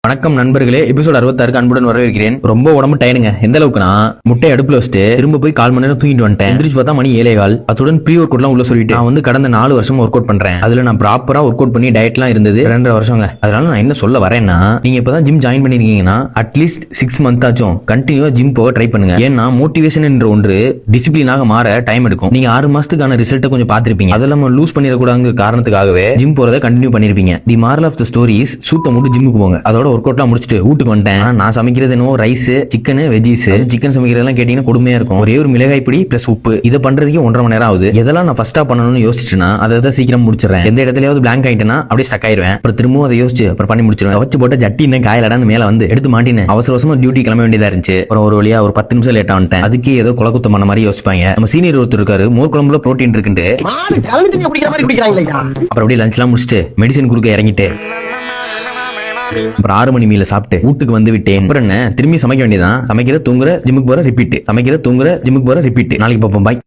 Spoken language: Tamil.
வணக்கம் நண்பர்களே, எபிசோட் 66 அன்புடன் வரவேற்கிறேன். ரொம்ப உடம்பு டயர்டுங்க. எந்த அளவுக்குனா முட்டை அடுப்புல வச்சுட்டு திரும்ப போய் 1/4 மணி நேரம் தூங்கிட்டு வந்துட்டேன். எந்திரிச்சு பார்த்தா மணி 7:15. அத்துடன் ப்ரீ ஒர்க் அவுட்லாம் உள்ள சொல்லிட்டு நான் வந்து கடந்த 4 வருஷம் ஒர்க் அவுட் பண்றேன். அதுல நான் ப்ராப்பரா ஒர்க் அவுட் பண்ணி டயட்லாம் இருந்தது 2.5 வருஷங்க. அதனால நான் என்ன சொல்ல வரேன்னா, நீங்க இப்பதான் ஜிம் ஜாயின் பண்ணிருக்கீங்கன்னா அட்லீஸ்ட் 6 மந்த் ஆச்சும் கண்டினியூவா ஜிம் போக ட்ரை பண்ணுங்க. ஏன்னா மோட்டிவேஷன் என்ற ஒன்று டிசிப்ளினாக மாற டைம் எடுக்கும். நீங்க 6 மாசத்துக்கான ரிசல்ட்டை கொஞ்சம் பார்த்திருப்பீங்க. அதெல்லாம் லூஸ் பண்ணிடக்கூடாதுங்கிற காரணத்துக்காகவே ஜிம் போறதை கண்டினியூ பண்ணிருப்பீங்க. The moral of the story is சூத்த மூட்டு ஜிம்முக்கு போங்க. அதோட ஒர்க் அவுட்லாம் முடிச்சுட்டு வீட்டுக்கு வந்துட்டேன். நான் சமைக்கிறது என்னவோ ரைஸ், சிக்கன், வெஜ்ஜீஸ். சிக்கன் சமைக்கிறதெல்லாம் கேட்டீங்கன்னா கொடுமையா இருக்கும். ஒரே ஒரு மிளகாய் பொடி பிளஸ் உப்பு, இதை பண்றதுக்கு 1.5 மணி நேரம் ஆகுது. எதெல்லாம் நான் ஃபர்ஸ்டா பண்ணணும்னு யோசிச்சுனா அதை சீக்கிரம் முடிச்சிடறேன். எந்த இடத்துலயாவது பிளாங்க் ஆயிட்டேன்னா அப்படியே ஸ்டக் ஆயிருவேன். அப்புறம் திரும்பவும் அதை யோசிச்சு அப்புறம் பண்ணி முடிச்சிருவேன். வச்சு போட்ட ஜட்டி என்ன காயலடான்னு மேல வந்து எடுத்து மாட்டினேன். அவசர அவசரமா டியூட்டி கிளம்ப வேண்டியதா இருந்துச்சு. அப்புறம் ஒரு வழியா ஒரு 10 நிமிஷம் லேட்டா வந்துட்டேன். அதுக்கே ஏதோ குலக்குத்தம் பண்ண மாதிரி யோசிப்பாங்க. நம்ம சீனியர் ஒருத்தர் இருக்காரு, மோர் குழம்புல புரோட்டீன் இருக்குன்னு அப்புறம் அப்படியே லஞ்ச் எல்லாம் முடிச்சுட்டு மெடிசன் குறுக்க இறங்கிட்டு அப்புறம் 6 மணி மீல சாப்பிட்டு வீட்டுக்கு வந்து விட்டேன். அப்புறம் என்ன திரும்பி சமைக்க வேண்டியதான். சமைக்கிற தூங்குற ஜிம்முக்கு போற ரிப்பீட், சமைக்கிற தூங்குற ஜிம்முக்கு போற ரிப்பீட். நாளைக்கு பார்ப்போம். பாய்.